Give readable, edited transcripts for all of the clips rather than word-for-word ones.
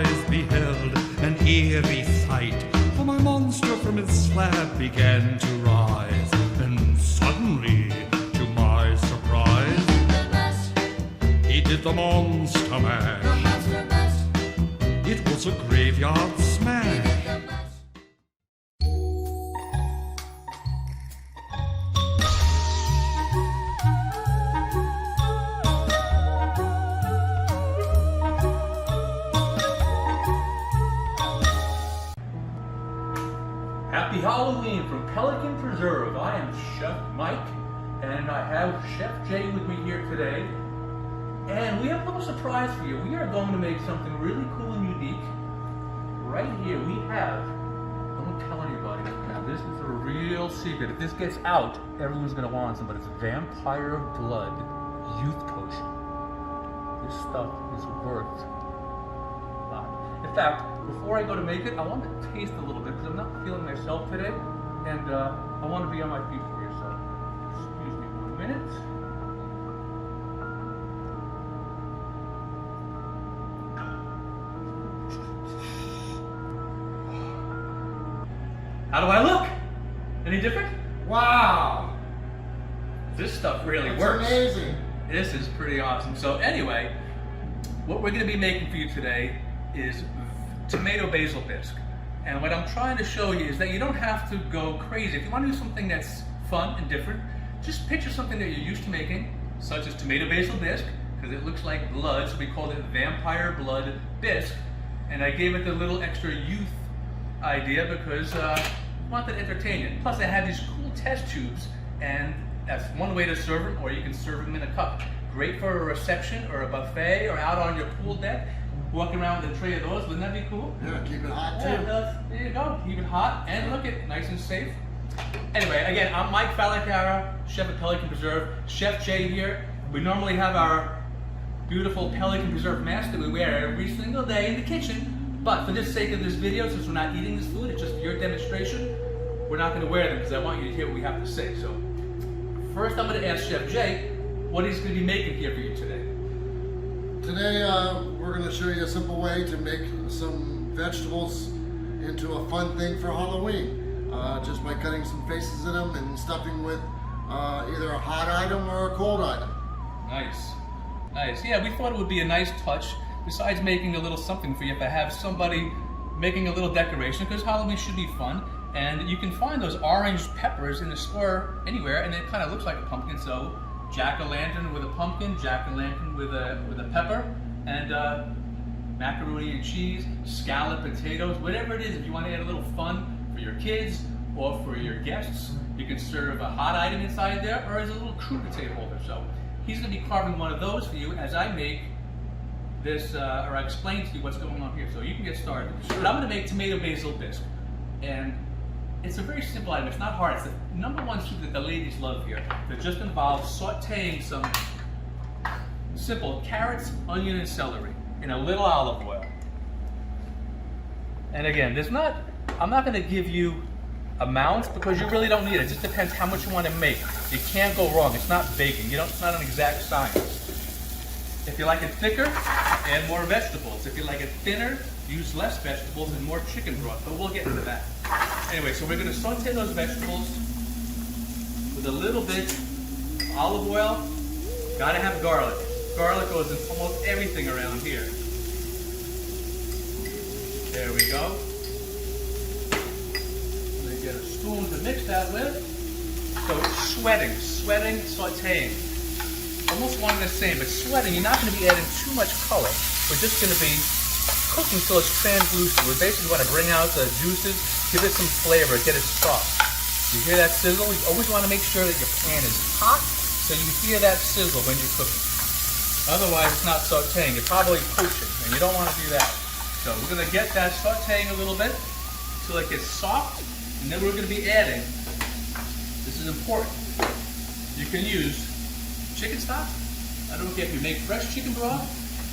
eyes beheld an eerie sight, for my monster from his slab began to rise, and suddenly, to my surprise, he did the monster mash. It was a graveyard smash. Happy Halloween from Pelican Preserve. I am Chef Mike, and I have Chef Jay with me here today. And we have a little surprise for you. We are going to make something really cool and unique. Right here we have, don't tell anybody, now this is a real secret. If this gets out, everyone's going to want some, but it's Vampire Blood Youth Potion. This stuff is worth a lot. In fact, before I go to make it, I want to taste a little bit because I'm not feeling myself today, and I want to be on my feet for you. So, excuse me 1 minute. How do I look? Any different? Wow! This stuff really That's works. amazing. This is pretty awesome. So anyway, what we're going to be making for you today is tomato basil bisque. And what I'm trying to show you is that you don't have to go crazy. If you want to do something that's fun and different, just picture something that you're used to making, such as tomato basil bisque, because it looks like blood, so we called it Vampire Blood Bisque. And I gave it the little extra youth idea because I wanted to entertain you. Plus I had these cool test tubes, and that's one way to serve them, or you can serve them in a cup. Great for a reception or a buffet or out on your pool deck. Walking around with a tray of those, wouldn't that be cool? Yeah, keep it hot too. Yeah, there you go, keep it hot and look it, nice and safe. Anyway, again, I'm Mike Falacara, Chef at Pelican Preserve. Chef Jay here. We normally have our beautiful Pelican Preserve mask that we wear every single day in the kitchen, but for the sake of this video, since we're not eating this food, it's just your demonstration, we're not going to wear them because I want you to hear what we have to say. So, first I'm going to ask Chef Jay what he's going to be making here for you today. Today we're going to show you a simple way to make some vegetables into a fun thing for Halloween. Just by cutting some faces in them and stuffing with either a hot item or a cold item. Nice. Nice. Yeah, we thought it would be a nice touch, besides making a little something for you, to have somebody making a little decoration, because Halloween should be fun. And you can find those orange peppers in the store anywhere, and it kind of looks like a pumpkin. So jack-o'-lantern with a pumpkin, jack-o'-lantern with a pepper, and macaroni and cheese, scalloped potatoes, whatever it is. If you want to add a little fun for your kids or for your guests, you can serve a hot item inside there, or as a little crudité holder. So he's going to be carving one of those for you as I make this, or I explain to you what's going on here. So you can get started. But I'm going to make tomato basil bisque, and it's a very simple item. It's not hard. It's the #1 soup that the ladies love here. That just involves sautéing some simple carrots, onion, and celery in a little olive oil. And again, I'm not going to give you amounts because you really don't need it. It just depends how much you want to make. You can't go wrong. It's not baking. It's not an exact science. If you like it thicker, add more vegetables. If you like it thinner, use less vegetables and more chicken broth, but we'll get into that. Anyway, so we're going to saute those vegetables with a little bit of olive oil. Gotta have garlic. Garlic goes in almost everything around here. There we go. I'm going to get a spoon to mix that with. So it's sweating, sauteing. Almost one and the same, but sweating, you're not going to be adding too much color. We're just going to be cooking till it's translucent. We basically want to bring out the juices, give it some flavor, get it soft. You hear that sizzle? You always want to make sure that your pan is hot so you hear that sizzle when you're cooking. Otherwise, it's not sauteing. You're probably poaching, and you don't want to do that. So we're going to get that sauteing a little bit until it gets soft, and then we're going to be adding, this is important, you can use chicken stock. I don't care if you make fresh chicken broth.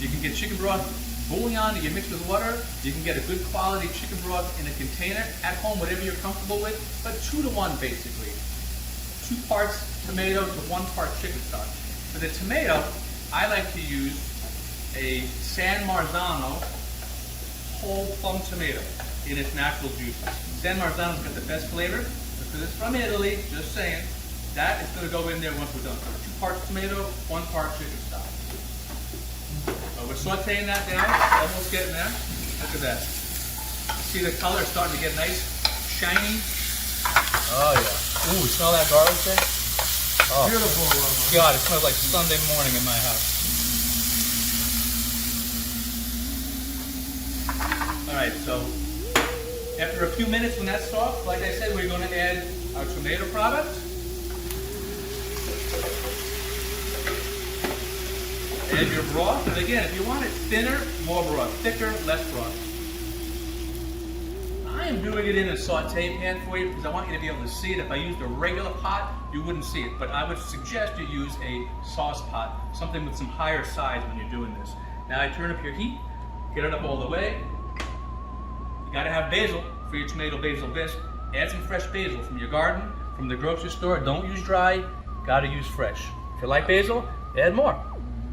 You can get chicken broth bouillon that you mix with water. You can get a good quality chicken broth in a container at home, whatever you're comfortable with, but 2 to 1 basically. 2 parts tomato to 1 part chicken stock. For the tomato, I like to use a San Marzano whole plum tomato in its natural juice. San Marzano's got the best flavor because it's from Italy, just saying. That is going to go in there once we're done. 2 parts tomato, 1 part chicken stock. We're sauteing that down, almost getting there. Look at that. See the color is starting to get nice, shiny. Oh yeah. Ooh, smell that garlic thing? Oh. Beautiful aroma. God, it smells like Sunday morning in my house. Alright, so after a few minutes when that's soft, like I said, we're going to add our tomato product. Add your broth, and again, if you want it thinner, more broth. Thicker, less broth. I am doing it in a saute pan for you because I want you to be able to see it. If I used a regular pot, you wouldn't see it. But I would suggest you use a sauce pot, something with some higher size when you're doing this. Now I turn up your heat, get it up all the way. You gotta have basil for your tomato basil bisque. Add some fresh basil from your garden, from the grocery store. Don't use dry, gotta use fresh. If you like basil, add more.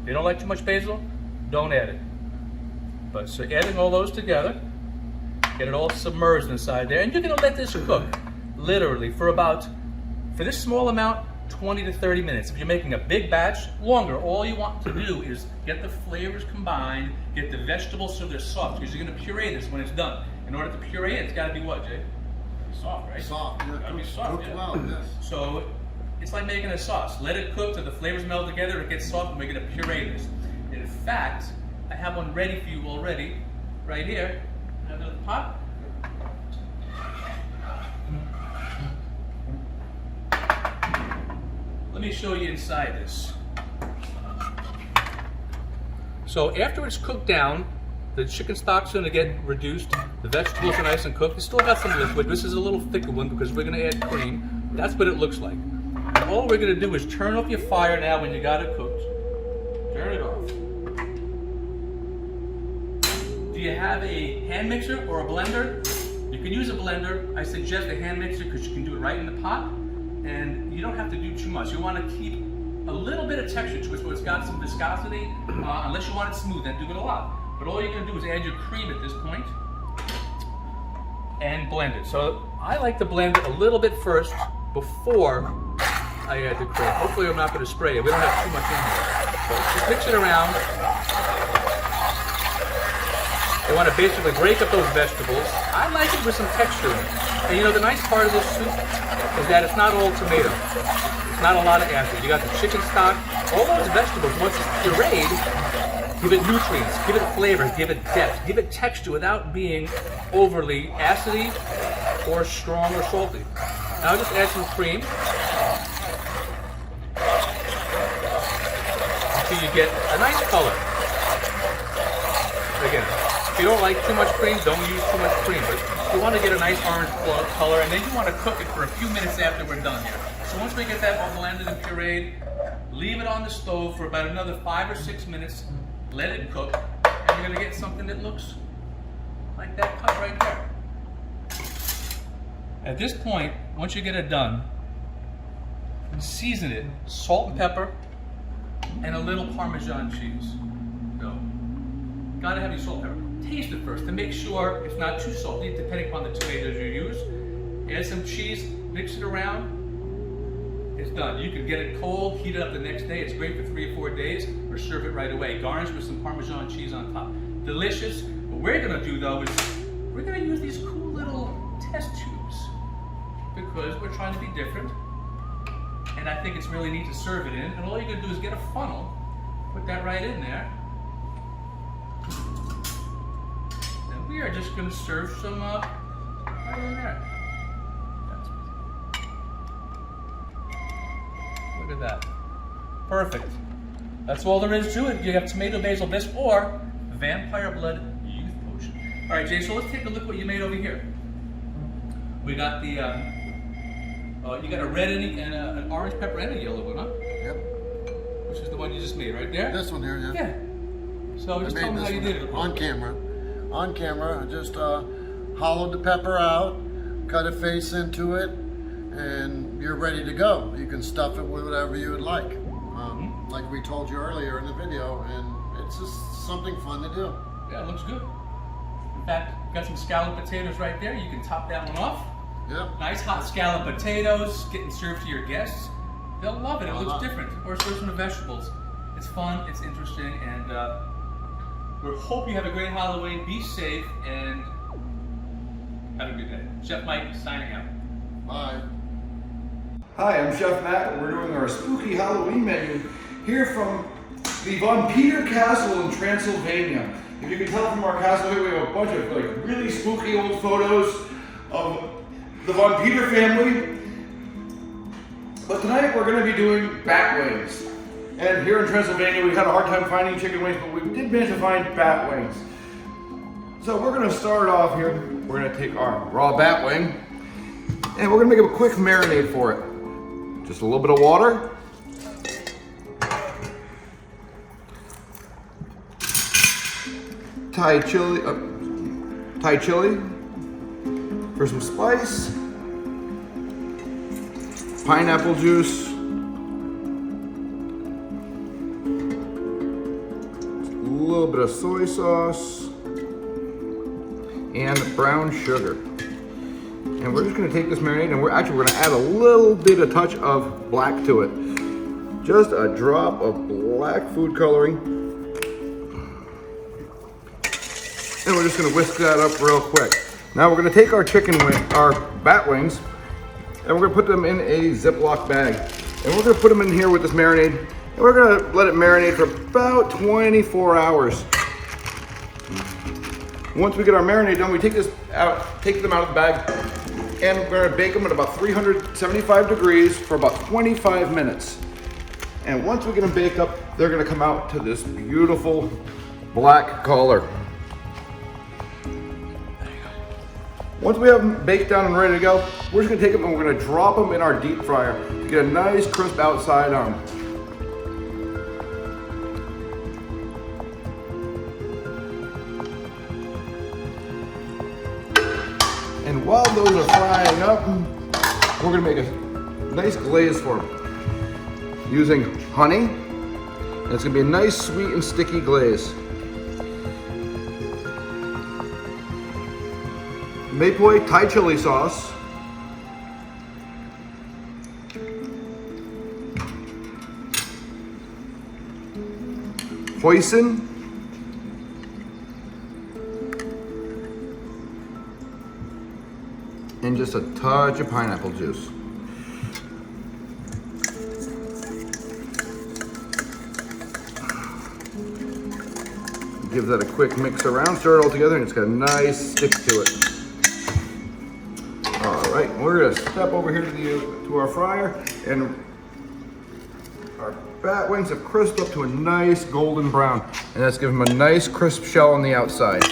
If you don't like too much basil, don't add it. But so adding all those together, get it all submerged inside there, and you're gonna let this cook literally for this small amount, 20 to 30 minutes. If you're making a big batch, longer. All you want to do is get the flavors combined, get the vegetables so they're soft, because you're gonna puree this when it's done. In order to puree it, it's gotta be what, Jay? Soft, right? Soft. Yeah, Gotta be soft, cooked yeah. well, yes. So it's like making a sauce. Let it cook till the flavors meld together, it gets soft, and we're gonna puree this. In fact, I have one ready for you already, right here. Another pot. Let me show you inside this. So after it's cooked down, the chicken stock's gonna get reduced, the vegetables are nice and cooked. It's still got some liquid. This is a little thicker one because we're gonna add cream. That's what it looks like. And all we're gonna do is turn up your fire now when you got it cooked. Turn it off. Do you have a hand mixer or a blender? You can use a blender. I suggest a hand mixer because you can do it right in the pot. And you don't have to do too much. You want to keep a little bit of texture to it so it's got some viscosity, unless you want it smooth, then do it a lot. But all you're going to do is add your cream at this point and blend it. So I like to blend it a little bit first before I add the cream. Hopefully I'm not going to spray it. We don't have too much in here. So just mix it around. You want to basically break up those vegetables. I like it with some texture in it. And you know, the nice part of this soup is that it's not all tomato. It's not a lot of acid. You got the chicken stock. All those vegetables, once it's pureed, give it nutrients, give it flavor, give it depth, give it texture without being overly acidy or strong or salty. Now I'll just add some cream until you get a nice color. Again, if you don't like too much cream, don't use too much cream. But you want to get a nice orange color, and then you want to cook it for a few minutes after we're done here. So once we get that all blended and pureed, leave it on the stove for about another 5 or 6 minutes. Let it cook, and you're going to get something that looks like that cut right there. At this point, once you get it done, season it, salt and pepper, and a little Parmesan cheese. Go. Gotta have your salt and pepper. Taste it first to make sure it's not too salty, depending upon the tomatoes you use. Add some cheese, mix it around. It's done. You can get it cold, heat it up the next day. It's great for 3 or 4 days, or serve it right away. Garnish with some Parmesan cheese on top. Delicious. What we're gonna do though is we're gonna use these cool little test tubes because we're trying to be different. And I think it's really neat to serve it in. And all you're gonna do is get a funnel, put that right in there. And we are just gonna serve some right in there. Look at that. Perfect. That's all there is to it. You have tomato basil bisque or vampire blood youth potion. All right, Jay, so let's take a look what you made over here. We got the, you got a red and an orange pepper and a yellow one, huh? Yep. Which is the one you just made right there? This one here, yeah. Yeah. So just tell me how you did it. On camera. On camera, I just hollowed the pepper out, cut a face into it, and you're ready to go. You can stuff it with whatever you would like. Like we told you earlier in the video, and it's just something fun to do. Yeah, it looks good. got some scalloped potatoes right there. You can top that one off. Yep. Nice hot scalloped potatoes getting served to your guests. They'll love it. It looks different. Or serve some vegetables. It's fun, it's interesting, and we hope you have a great Halloween. Be safe and have a good day. Chef Mike signing out. Bye. Hi, I'm Chef Matt, and we're doing our spooky Halloween menu here from the Von Peter Castle in Transylvania. If you can tell from our castle here, we have a bunch of like really spooky old photos of the Von Peter family. But tonight we're going to be doing bat wings. And here in Transylvania, we had a hard time finding chicken wings, but we did manage to find bat wings. So we're going to start off here. We're going to take our raw bat wing, and we're going to make a quick marinade for it. Just a little bit of water. Thai chili for some spice. Pineapple juice. A little bit of soy sauce. And brown sugar. And we're just gonna take this marinade and we're gonna add a little bit of touch of black to it. Just a drop of black food coloring. And we're just gonna whisk that up real quick. Now we're gonna take our our bat wings, and we're gonna put them in a Ziploc bag. And we're gonna put them in here with this marinade, and we're gonna let it marinate for about 24 hours. Once we get our marinade done, we take them out of the bag, and we're gonna bake them at about 375 degrees for about 25 minutes. And once we get them baked up, they're gonna come out to this beautiful black color. Once we have them baked down and ready to go, we're just gonna take them and we're gonna drop them in our deep fryer to get a nice crisp outside on them. And while those are frying up, we're gonna make a nice glaze for them using honey. And it's gonna be a nice sweet and sticky glaze. Maple Thai chili sauce. Hoisin. And just a touch of pineapple juice. Give that a quick mix around, stir it all together, and it's got a nice stick to it. All right, we're gonna step over here to our fryer, and our bat wings have crisped up to a nice golden brown, and that's giving them a nice crisp shell on the outside.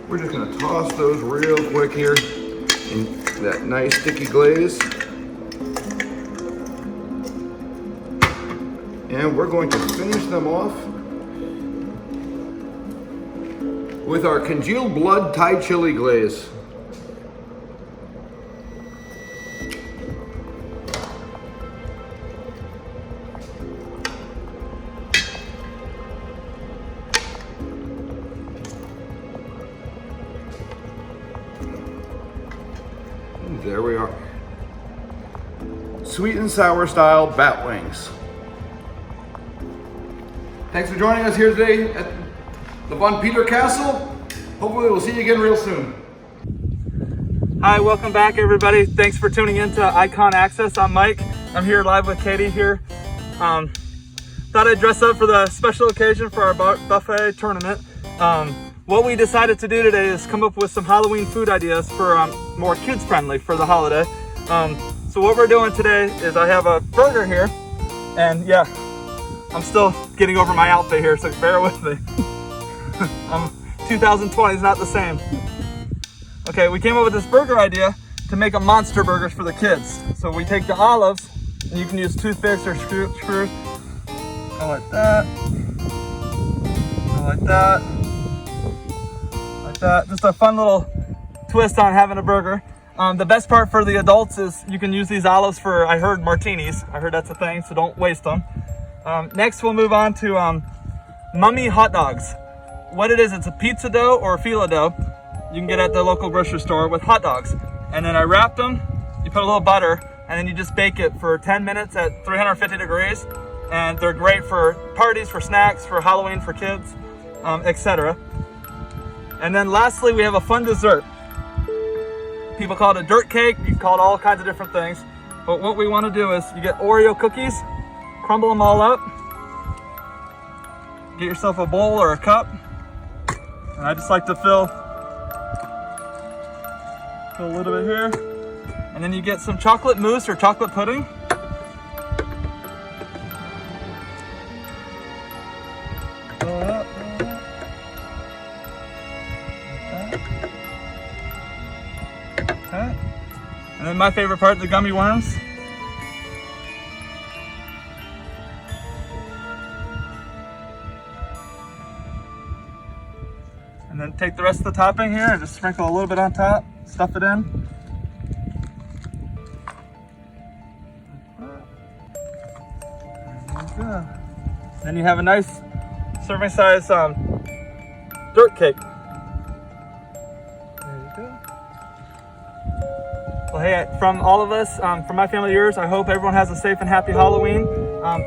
We're just gonna toss those real quick here in that nice sticky glaze. And we're going to finish them off with our congealed blood Thai chili glaze. And there we are. Sweet and sour style bat wings. Thanks for joining us here today at the Von Peter Castle. Hopefully we'll see you again real soon. Hi, welcome back everybody. Thanks for tuning in to Icon Access. I'm Mike. I'm here live with Katie here. Thought I'd dress up for the special occasion for our buffet tournament. What we decided to do today is come up with some Halloween food ideas for more kids friendly for the holiday. So what we're doing today is I have a burger here, and yeah, I'm still getting over my outfit here, so bear with me. 2020 is not the same. Okay, we came up with this burger idea to make a monster burgers for the kids. So we take the olives, and you can use toothpicks or screws. Go like that. Go like that. Like that. Just a fun little twist on having a burger. The best part for the adults is you can use these olives for, I heard, martinis. I heard that's a thing, so don't waste them. Next, we'll move on to Mummy hot dogs. What it is, it's a pizza dough or a fila dough you can get at the local grocery store with hot dogs. And then I wrapped them, you put a little butter, and then you just bake it for 10 minutes at 350 degrees. And they're great for parties, for snacks, for Halloween, for kids, etc. And then lastly, we have a fun dessert. People call it a dirt cake, you can call it all kinds of different things. But what we want to do is you get Oreo cookies, crumble them all up, get yourself a bowl or a cup. And I just like to fill a little bit here. And then you get some chocolate mousse or chocolate pudding. Fill it up. Okay. And then my favorite part, the gummy worms. And then take the rest of the topping here and just sprinkle a little bit on top, stuff it in. There you go. Then you have a nice serving size dirt cake. There you go. Well, hey, from all of us, from my family to yours, I hope everyone has a safe and happy Halloween.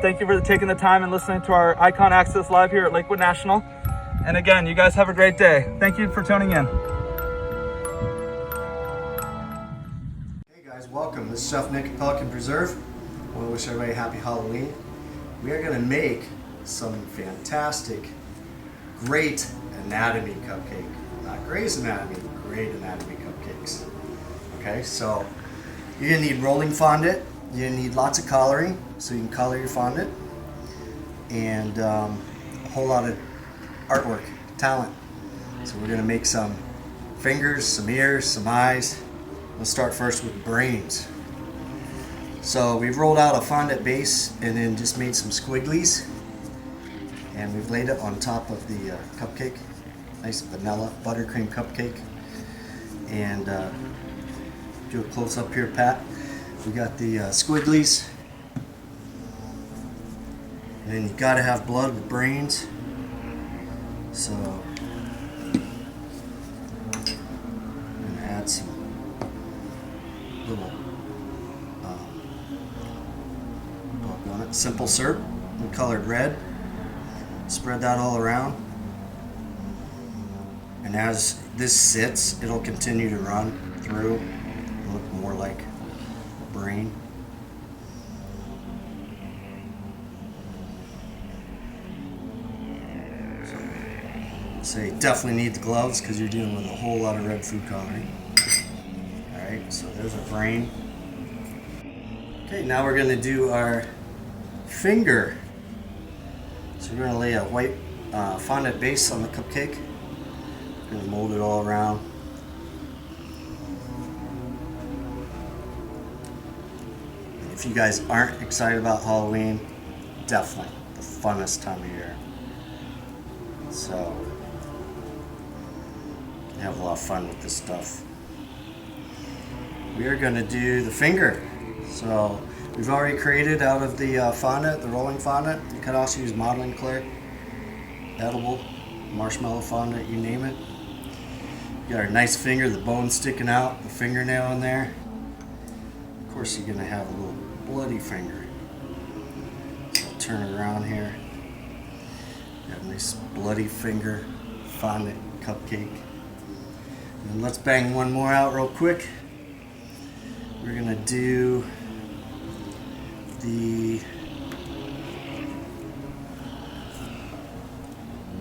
Thank you for taking the time and listening to our Icon Access Live here at Lakewood National. And again, you guys have a great day. Thank you for tuning in. Hey guys, welcome. This is Chef Nick at Pelican Preserve. I want to wish everybody a happy Halloween. We are going to make some fantastic, great anatomy cupcake. Not Grey's Anatomy, great anatomy cupcakes. Okay, so you're going to need rolling fondant. You're going to need lots of coloring, so you can color your fondant. And a whole lot of artwork, talent. So we're going to make some fingers, some ears, some eyes. We'll start first with brains. So we've rolled out a fondant base and then just made some squigglies. And we've laid it on top of the cupcake. Nice vanilla buttercream cupcake. And do a close up here, Pat. We got the squigglies. And then you gotta have blood with brains. So I'm gonna add some little simple syrup in colored red. Spread that all around. And as this sits, it'll continue to run through and look more like a brain. So you definitely need the gloves because you're dealing with a whole lot of red food coloring. Alright, so there's a brain. Okay, now we're going to do our finger. So we're going to lay a white fondant base on the cupcake. We're going to mold it all around. And if you guys aren't excited about Halloween, definitely the funnest time of year. So have a lot of fun with this stuff. We are going to do the finger. So we've already created out of the fondant, the rolling fondant. You could also use modeling clay, edible, marshmallow fondant, you name it. You got our nice finger, the bone sticking out, the fingernail in there. Of course you're going to have a little bloody finger. So I'll turn it around here. Got a nice bloody finger fondant cupcake. And let's bang one more out real quick. We're gonna do the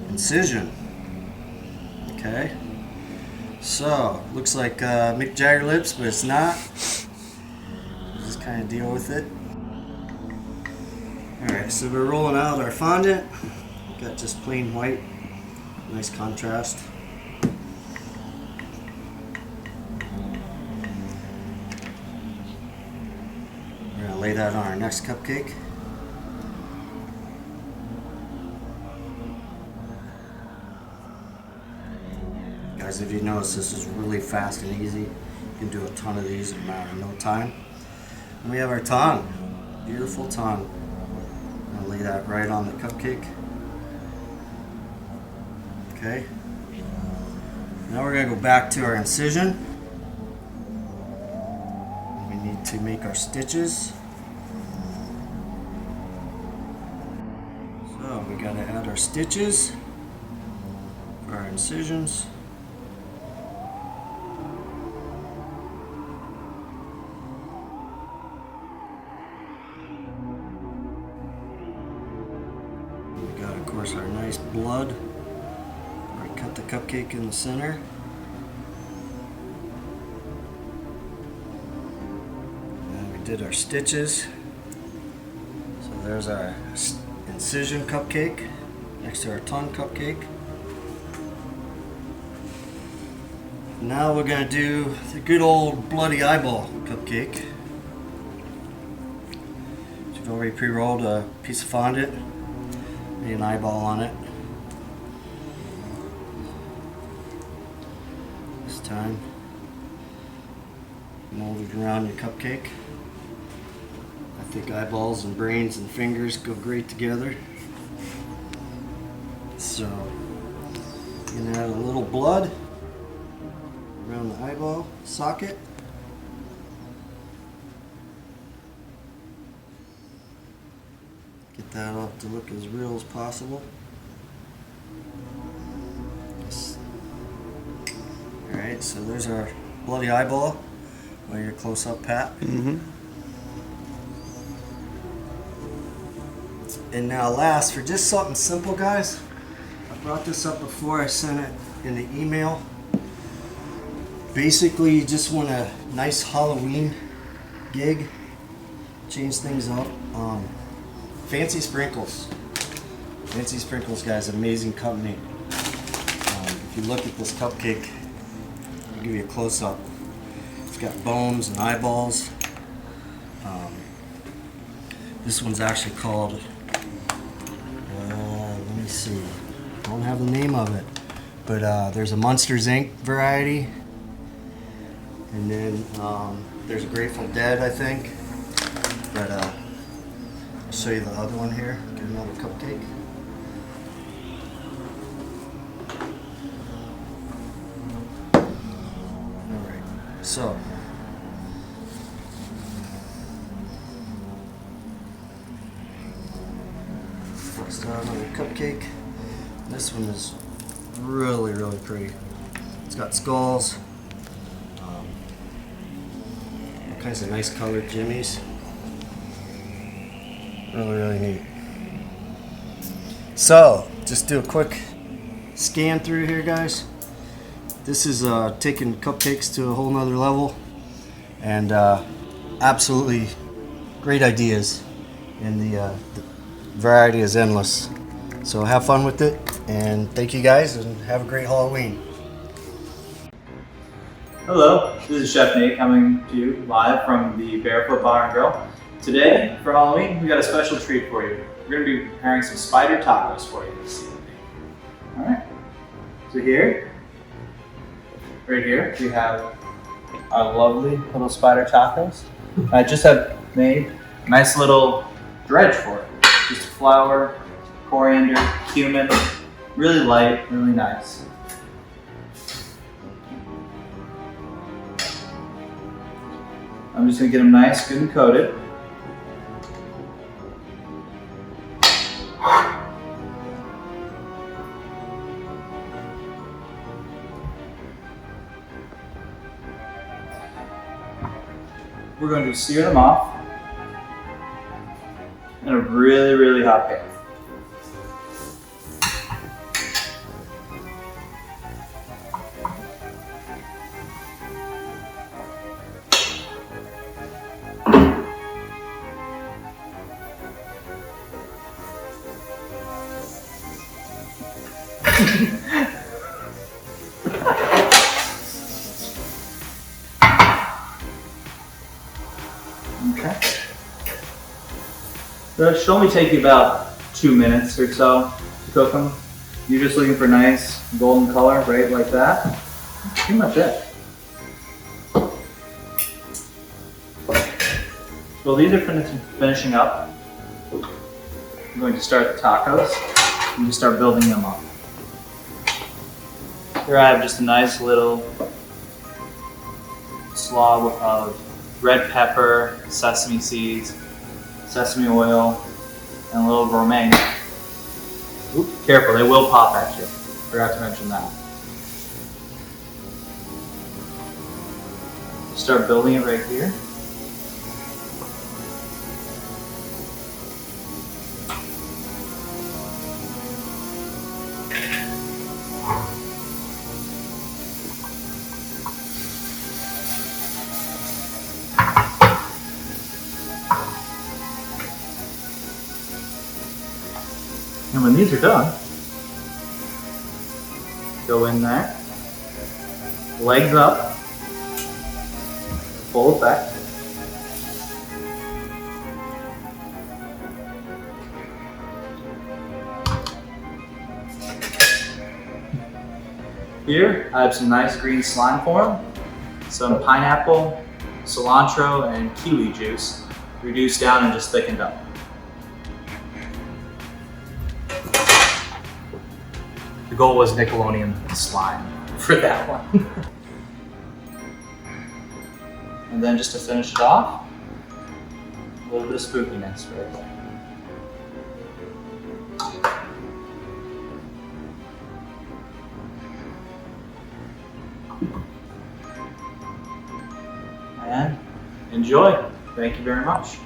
incision. Okay. So looks like Mick Jagger lips, but it's not. We'll just kind of deal with it. All right. So we're rolling out our fondant. Got just plain white. Nice contrast. We're going to lay that on our next cupcake. Guys, if you notice, this is really fast and easy. You can do a ton of these in a matter of no time. And we have our tongue, beautiful tongue. I'm gonna lay that right on the cupcake. Okay. Now we're gonna go back to our incision. We need to make our stitches. So we gotta add our stitches for our incisions. We got, of course, our nice blood. Cut the cupcake in the center. And we did our stitches. So there's our incision cupcake next to our tongue cupcake. Now we're going to do the good old bloody eyeball cupcake. We've already pre-rolled a piece of fondant, made an eyeball on it. Time mold it around your cupcake. I think eyeballs and brains and fingers go great together. So you can add a little blood around the eyeball socket. Get that up to look as real as possible. Alright, so there's our bloody eyeball. While you're close up, Pat. And now last, for just something simple, guys, I brought this up before, I sent it in the email. Basically, you just want a nice Halloween gig, change things up. Fancy Sprinkles. Fancy Sprinkles, guys, amazing company. If you look at this cupcake, I'll give you a close-up. It's got bones and eyeballs. This one's actually called, let me see, I don't have the name of it, but there's a Monsters Inc. variety, and then there's a Grateful Dead, I think, but I'll show you the other one here. Get another cupcake. So, first on the cupcake. This one is really, really pretty. It's got skulls, all kinds of nice colored jimmies. Really, really neat. So, just do a quick scan through here, guys. This is taking cupcakes to a whole nother level, and absolutely great ideas, and the variety is endless. So have fun with it, and thank you guys, and have a great Halloween. Hello, this is Chef Nate coming to you live from the Barefoot Bar and Grill. Today, for Halloween, we got a special treat for you. We're going to be preparing some spider tacos for you this evening. Alright, so here, right here, we have our lovely little spider tacos. I just have made a nice little dredge for it. Just flour, coriander, cumin, really light, really nice. I'm just gonna get them nice, good and coated. We're going to sear them off in a really, really hot pan. Okay. So it should only take you about 2 minutes or so to cook them. You're just looking for nice golden color, right, like that. That's pretty much it. Well, these are finishing up. I'm going to start the tacos and just start building them up. Here I have just a nice little slab of red pepper, sesame seeds, sesame oil, and a little romaine. Oop, careful, they will pop at you. Forgot to mention that. Start building it right here. And when these are done, go in there, legs up, full effect. Here, I have some nice green slime for them, some pineapple, cilantro, and kiwi juice, reduced down and just thickened up. The goal was Nickelodeon slime for that one. And then just to finish it off, a little bit of spookiness right there. And enjoy. Thank you very much.